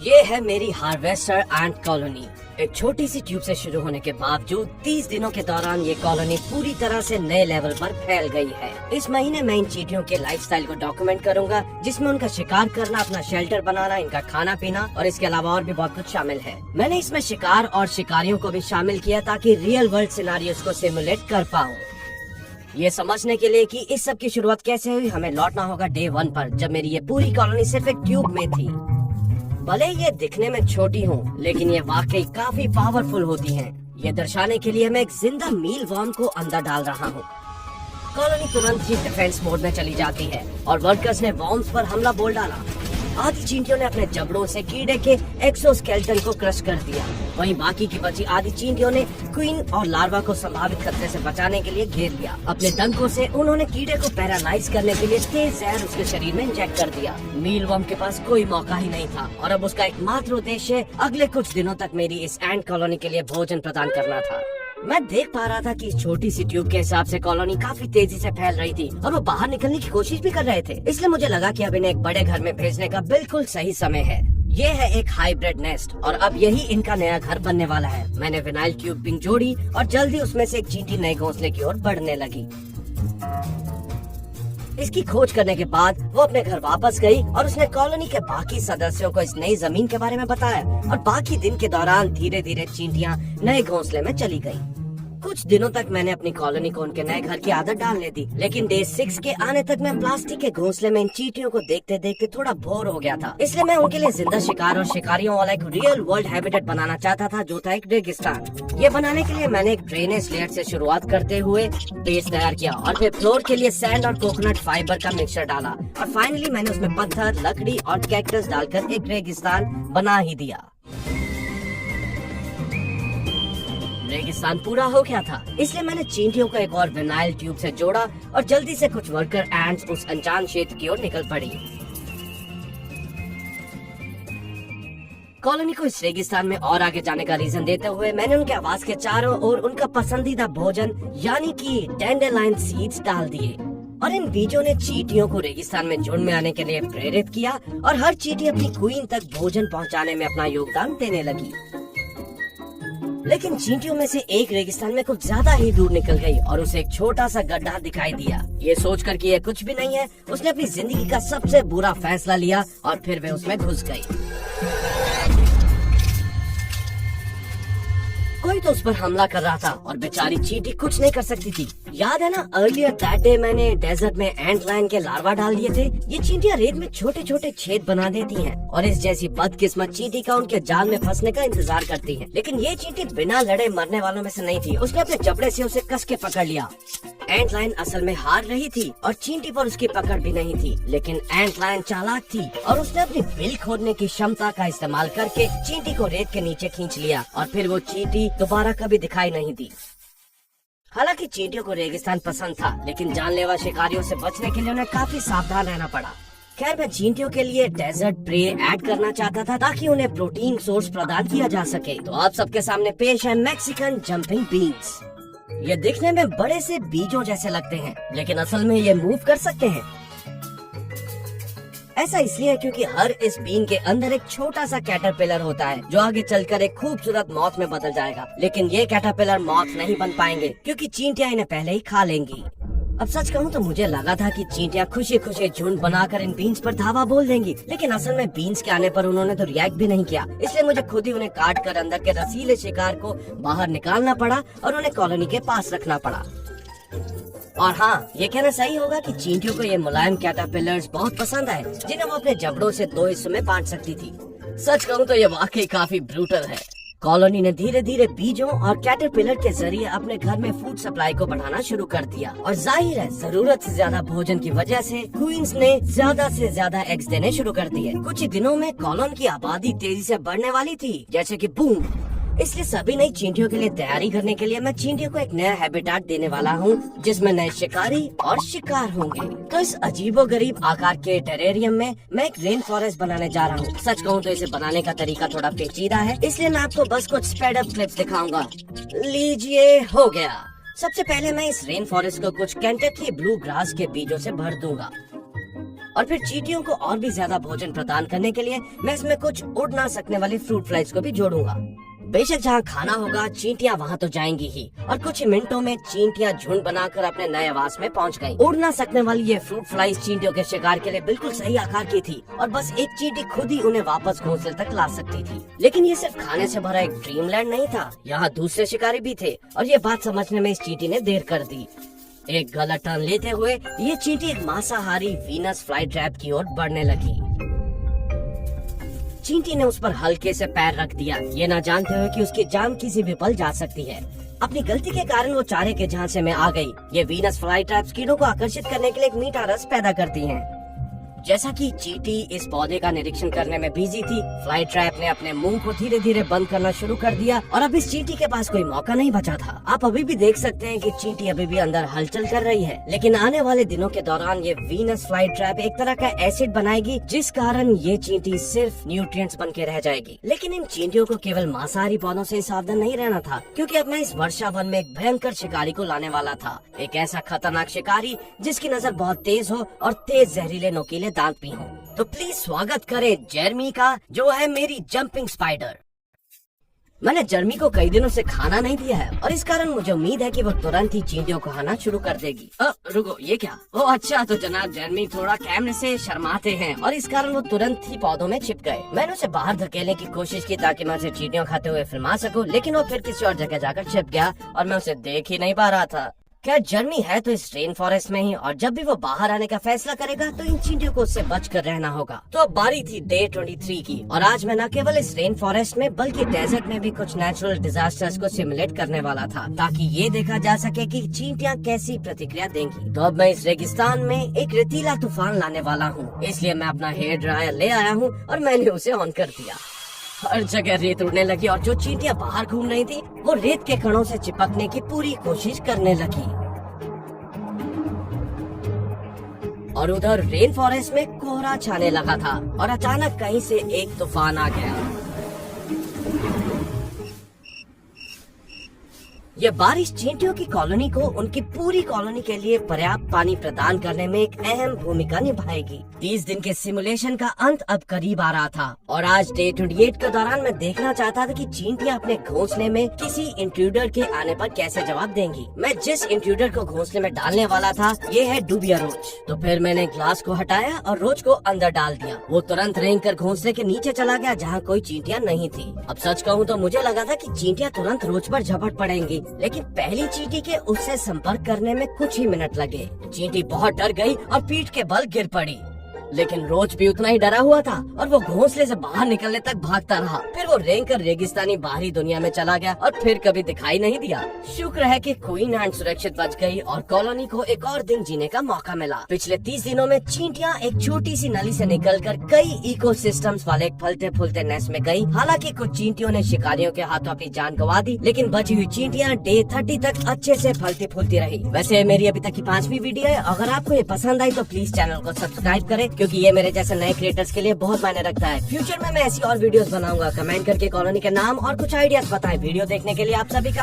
ये है मेरी हार्वेस्टर एंट कॉलोनी। एक छोटी सी ट्यूब से शुरू होने के बावजूद 30 दिनों के दौरान ये कॉलोनी पूरी तरह से नए लेवल पर फैल गई है। इस महीने मैं इन चींटियों के लाइफस्टाइल को डॉक्यूमेंट करूंगा, जिसमें उनका शिकार करना, अपना शेल्टर बनाना, इनका खाना पीना और इसके अलावा और भी बहुत कुछ शामिल है। मैंने इसमें शिकार और शिकारियों को भी शामिल किया ताकि रियल वर्ल्ड सिनारियोस को सिमुलेट कर पाऊँ। ये समझने के लिए कि इस सब की शुरुआत कैसे हुई, हमें लौटना होगा डे 1 पर, जब मेरी ये पूरी कॉलोनी सिर्फ एक ट्यूब में थी। भले ये दिखने में छोटी हूँ, लेकिन ये वाकई काफी पावरफुल होती हैं। ये दर्शाने के लिए मैं एक जिंदा मील वर्म को अंदर डाल रहा हूँ। कॉलोनी तुरंत ही डिफेंस मोड में चली जाती है और वर्कर्स ने वर्म्स पर हमला बोल डाला। आधी चींटियों ने अपने जबड़ों से कीड़े के एक्सोस्केलेटन को क्रश कर दिया। वहीं बाकी की बची आधी चींटियों ने क्वीन और लार्वा को संभावित खतरे से बचाने के लिए घेर लिया। अपने डंकों से उन्होंने कीड़े को पैरालाइज करने के लिए तेज जहर उसके शरीर में इंजेक्ट कर दिया। मीलवर्म के पास कोई मौका ही नहीं था और अब उसका एकमात्र उद्देश्य अगले कुछ दिनों तक मेरी इस एंट कॉलोनी के लिए भोजन प्रदान करना था। मैं देख पा रहा था कि इस छोटी सी ट्यूब के हिसाब से कॉलोनी काफी तेजी से फैल रही थी और वो बाहर निकलने की कोशिश भी कर रहे थे। इसलिए मुझे लगा कि अब इन्हें एक बड़े घर में भेजने का बिल्कुल सही समय है। ये है एक हाइब्रिड नेस्ट और अब यही इनका नया घर बनने वाला है। मैंने विनाइल ट्यूबिंग जोड़ी और जल्दी उसमें से एक चींटी नए घोंसले की ओर बढ़ने लगी। इसकी खोज करने के बाद वो अपने घर वापस गई और उसने कॉलोनी के बाकी सदस्यों को इस नई जमीन के बारे में बताया और बाकी दिन के दौरान धीरे धीरे चींटियां नए घोंसले में चली गई। कुछ दिनों तक मैंने अपनी कॉलोनी को उनके नए घर की आदत डालने दी, लेकिन डे 6 के आने तक मैं प्लास्टिक के घोंसले में इन चींटियों को देखते देखते थोड़ा बोर हो गया था। इसलिए मैं उनके लिए जिंदा शिकार और शिकारियों वाला एक रियल वर्ल्ड हैबिटेट बनाना चाहता था, जो था एक रेगिस्तान। ये बनाने के लिए मैंने एक ड्रेनेज लेयर से शुरुआत करते हुए बेस तैयार किया और फिर फ्लोर के लिए सैंड और कोकोनट फाइबर का मिक्सचर डाला और फाइनली मैंने उसमें पत्थर, लकड़ी और कैक्टस डालकर एक रेगिस्तान बना ही दिया। रेगिस्तान पूरा हो गया था, इसलिए मैंने चींटियों को एक और विनाइल ट्यूब से जोड़ा और जल्दी से कुछ वर्कर एंट्स उस अनजान क्षेत्र की ओर निकल पड़ी। कॉलोनी को इस रेगिस्तान में और आगे जाने का रीजन देते हुए मैंने उनके आवाज के चारों ओर उनका पसंदीदा भोजन यानी कि डैंडेलाइन सीड्स डाल दिए और इन बीजों ने चींटियों को रेगिस्तान में झुंड में आने के लिए प्रेरित किया और हर चींटी अपनी क्वीन तक भोजन पहुंचाने में अपना योगदान देने लगी। लेकिन चींटियों में से एक रेगिस्तान में कुछ ज्यादा ही दूर निकल गई और उसे एक छोटा सा गड्ढा दिखाई दिया। ये सोचकर कि ये कुछ भी नहीं है, उसने अपनी जिंदगी का सबसे बुरा फैसला लिया और फिर वह उसमें घुस गई। कोई तो उस पर हमला कर रहा था और बेचारी चींटी कुछ नहीं कर सकती थी। याद है ना, अर्लियर दैट डे मैंने डेजर्ट में एंट लायन के लार्वा डाल दिए थे। ये चींटियां रेत में छोटे छोटे छेद बना देती हैं और इस जैसी बदकिस्मत चींटी का उनके जाल में फंसने का इंतजार करती है। लेकिन ये चींटी बिना लड़े मरने वालों में से नहीं थी। उसने अपने जबड़े से उसे कस के पकड़ लिया। एंट लायन असल में हार रही थी और चींटी पर उसकी पकड़ भी नहीं थी, लेकिन एंट लायन चालाक थी और उसने अपनी बिल खोदने की क्षमता का इस्तेमाल करके चींटी को रेत के नीचे खींच लिया और फिर वो चींटी दोबारा कभी दिखाई नहीं दी। हालांकि चींटियों को रेगिस्तान पसंद था, लेकिन जानलेवा शिकारियों से बचने के लिए उन्हें काफी सावधान रहना पड़ा। खैर, मैं चींटियों के लिए डेजर्ट प्रे ऐड करना चाहता था ताकि उन्हें प्रोटीन सोर्स प्रदान किया जा सके। तो आप सबके सामने पेश है मैक्सिकन जंपिंग बीन्स। ये दिखने में बड़े से बीजों जैसे लगते हैं, लेकिन असल में ये मूव कर सकते हैं। ऐसा इसलिए क्योंकि हर इस बीन के अंदर एक छोटा सा कैटरपिलर होता है जो आगे चलकर एक खूबसूरत मॉथ में बदल जाएगा। लेकिन ये कैटरपिलर मॉथ नहीं बन पाएंगे क्योंकि चींटियां इन्हें पहले ही खा लेंगी। अब सच कहूँ तो मुझे लगा था कि चींटियां खुशी खुशी झुंड बनाकर इन बीन्स पर धावा बोल देंगी, लेकिन असल में बीन्स के आने पर उन्होंने तो रिएक्ट भी नहीं किया। इसलिए मुझे खुद ही उन्हें काट कर अंदर के रसीले शिकार को बाहर निकालना पड़ा और उन्हें कॉलोनी के पास रखना पड़ा। और हाँ, ये कहना सही होगा कि चींटियों को ये मुलायम कैटरपिलर्स बहुत पसंद आए, जिन्हें वो अपने जबड़ों से 2 हिस्सों में बांट सकती थी। सच कहूँ तो ये वाकई काफी ब्रूटल है। कॉलोनी ने धीरे धीरे बीजों और कैटरपिलर के जरिए अपने घर में फूड सप्लाई को बढ़ाना शुरू कर दिया और जाहिर है जरूरत से ज्यादा भोजन की वजह से क्वींस ने ज्यादा से ज्यादा एग्स देने शुरू कर दिए। कुछ ही दिनों में कॉलोनी की आबादी तेजी से बढ़ने वाली थी, जैसे कि बूम। इसलिए सभी नई चींटियों के लिए तैयारी करने के लिए मैं चींटियों को एक नया हैबिटेट देने वाला हूँ, जिसमें नए शिकारी और शिकार होंगे। तो इस अजीबोगरीब आकार के टेरेरियम में मैं एक रेन फॉरेस्ट बनाने जा रहा हूँ। सच कहूँ तो इसे बनाने का तरीका थोड़ा पेचीदा है, इसलिए मैं आपको बस कुछ स्पीड अप क्लिप्स दिखाऊंगा। लीजिए, हो गया। सबसे पहले मैं इस रेन फॉरेस्ट को कुछ केंटकी ब्लू ग्रास के बीजों से भर दूंगा। और फिर चींटियों को और भी ज्यादा भोजन प्रदान करने के लिए मैं इसमें कुछ उड़ ना सकने वाली फ्रूट फ्लाइज को भी जोड़ूंगा। बेशक जहाँ खाना होगा चींटियां वहाँ तो जाएंगी ही, और कुछ ही मिनटों में चींटियां झुंड बनाकर अपने नए आवास में पहुँच गयी। उड़ ना सकने वाली ये फ्रूट फ्लाइज चींटियों के शिकार के लिए बिल्कुल सही आकार की थी और बस एक चींटी खुद ही उन्हें वापस घोंसले तक ला सकती थी। लेकिन ये सिर्फ खाने से भरा एक ड्रीमलैंड नहीं था, यहाँ दूसरे शिकारी भी थे और ये बात समझने में इस चींटी ने देर कर दी। एक गलत टर्न लेते हुए ये चींटी एक मांसाहारी वीनस फ्लाई ट्रैप की ओर बढ़ने लगी। चींटी ने उस पर हल्के से पैर रख दिया, ये ना जानते हुए कि उसकी जान किसी भी पल जा सकती है। अपनी गलती के कारण वो चारे के झांसे में आ गई। ये वीनस फ्लाई ट्रैप्स कीड़ों को आकर्षित करने के लिए एक मीठा रस पैदा करती हैं। जैसा कि चींटी इस पौधे का निरीक्षण करने में बिजी थी, फ्लाई ट्रैप ने अपने मुंह को धीरे धीरे बंद करना शुरू कर दिया और अब इस चींटी के पास कोई मौका नहीं बचा था। आप अभी भी देख सकते हैं कि चींटी अभी भी अंदर हलचल कर रही है, लेकिन आने वाले दिनों के दौरान ये वीनस फ्लाई ट्रैप एक तरह का एसिड बनाएगी, जिस कारण ये चींटी सिर्फ न्यूट्रिएंट्स बन के रह जाएगी। लेकिन इन चींटियों को केवल मांसाहारी पौधों से सावधान नहीं रहना था, क्योंकि अब मैं इस वर्षा वन में एक भयंकर शिकारी को लाने वाला था। एक ऐसा खतरनाक शिकारी जिसकी नजर बहुत तेज हो और तेज जहरीले नोकीले दांत भी हों। तो प्लीज स्वागत करें जेरमी का, जो है मेरी जंपिंग स्पाइडर। मैंने जेरमी को कई दिनों से खाना नहीं दिया है और इस कारण मुझे उम्मीद है कि वो तुरंत ही चींटियों को खाना शुरू कर देगी। रुको, ये क्या? ओह अच्छा, तो जनाब जेरमी थोड़ा कैमरे से शर्माते हैं और इस कारण वो तुरंत ही पौधों में छिप गए। मैंने उसे बाहर धकेलने की कोशिश की ताकि मैं उसे चींटियों खाते हुए फिल्मा सकूं, लेकिन वो फिर किसी और जगह जाकर छिप गया और मैं उसे देख ही नहीं पा रहा था। क्या जेरमी है तो इस रेन फॉरेस्ट में ही, और जब भी वो बाहर आने का फैसला करेगा तो इन चींटियों को उससे बचकर रहना होगा। तो अब बारी थी डे 23 की, और आज मैं न केवल इस रेन फॉरेस्ट में बल्कि डेजर्ट में भी कुछ नेचुरल डिजास्टर्स को सिमुलेट करने वाला था, ताकि ये देखा जा सके कि चींटियां कैसी प्रतिक्रिया देंगी। तो अब मैं इस रेगिस्तान में एक रेतीला तूफान लाने वाला हूँ, इसलिए मैं अपना हेयर ड्रायर ले आया हूँ और मैंने उसे ऑन कर दिया। हर जगह रेत उड़ने लगी और जो चींटियां बाहर घूम रही थी वो रेत के कणों से चिपकने की पूरी कोशिश करने लगी। और उधर रेन फॉरेस्ट में कोहरा छाने लगा था और अचानक कहीं से एक तूफान आ गया। यह बारिश चींटियों की कॉलोनी को उनकी पूरी कॉलोनी के लिए पर्याप्त पानी प्रदान करने में एक अहम भूमिका निभाएगी। 30 दिन के सिमुलेशन का अंत अब करीब आ रहा था और आज डे 28 के दौरान मैं देखना चाहता था कि चींटियां अपने घोंसले में किसी इंट्रूडर के आने पर कैसे जवाब देंगी। मैं जिस इंट्रूडर को घोंसले में डालने वाला था ये है डूबिया रोच। तो फिर मैंने ग्लास को हटाया और रोच को अंदर डाल दिया। वो तुरंत रेंग कर घोंसले के नीचे चला गया जहाँ कोई चींटियां नहीं थी। अब सच कहूँ तो मुझे लगा था कि चींटियां तुरंत रोच पर झपट पड़ेंगी, लेकिन पहली चींटी के उससे संपर्क करने में कुछ ही मिनट लगे। चींटी बहुत डर गई और पीठ के बल गिर पड़ी, लेकिन रोच भी उतना ही डरा हुआ था और वो घोंसले से बाहर निकलने तक भागता रहा। फिर वो रेंग कर रेगिस्तानी बाहरी दुनिया में चला गया और फिर कभी दिखाई नहीं दिया। शुक्र है कि क्वीन एंड सुरक्षित बच गई और कॉलोनी को एक और दिन जीने का मौका मिला। पिछले 30 दिनों में चींटियां एक छोटी सी नली से निकलकर कई इकोसिस्टम्स वाले एक फलते फूलते नेस्ट में गई। हालांकि कुछ चींटियों ने शिकारियों के हाथों अपनी जान गंवा दी, लेकिन बची हुई चींटियां डे 30 तक अच्छे से फलती फूलती रही। वैसे मेरी अभी तक की 5वीं वीडियो है। अगर आपको ये पसंद आई तो प्लीज चैनल को सब्सक्राइब करें, क्योंकि ये मेरे जैसे नए क्रिएटर्स के लिए बहुत मायने रखता है। फ्यूचर में मैं ऐसी और वीडियोस बनाऊंगा। कमेंट करके कॉलोनी के नाम और कुछ आइडियाज बताएं। वीडियो देखने के लिए आप सभी का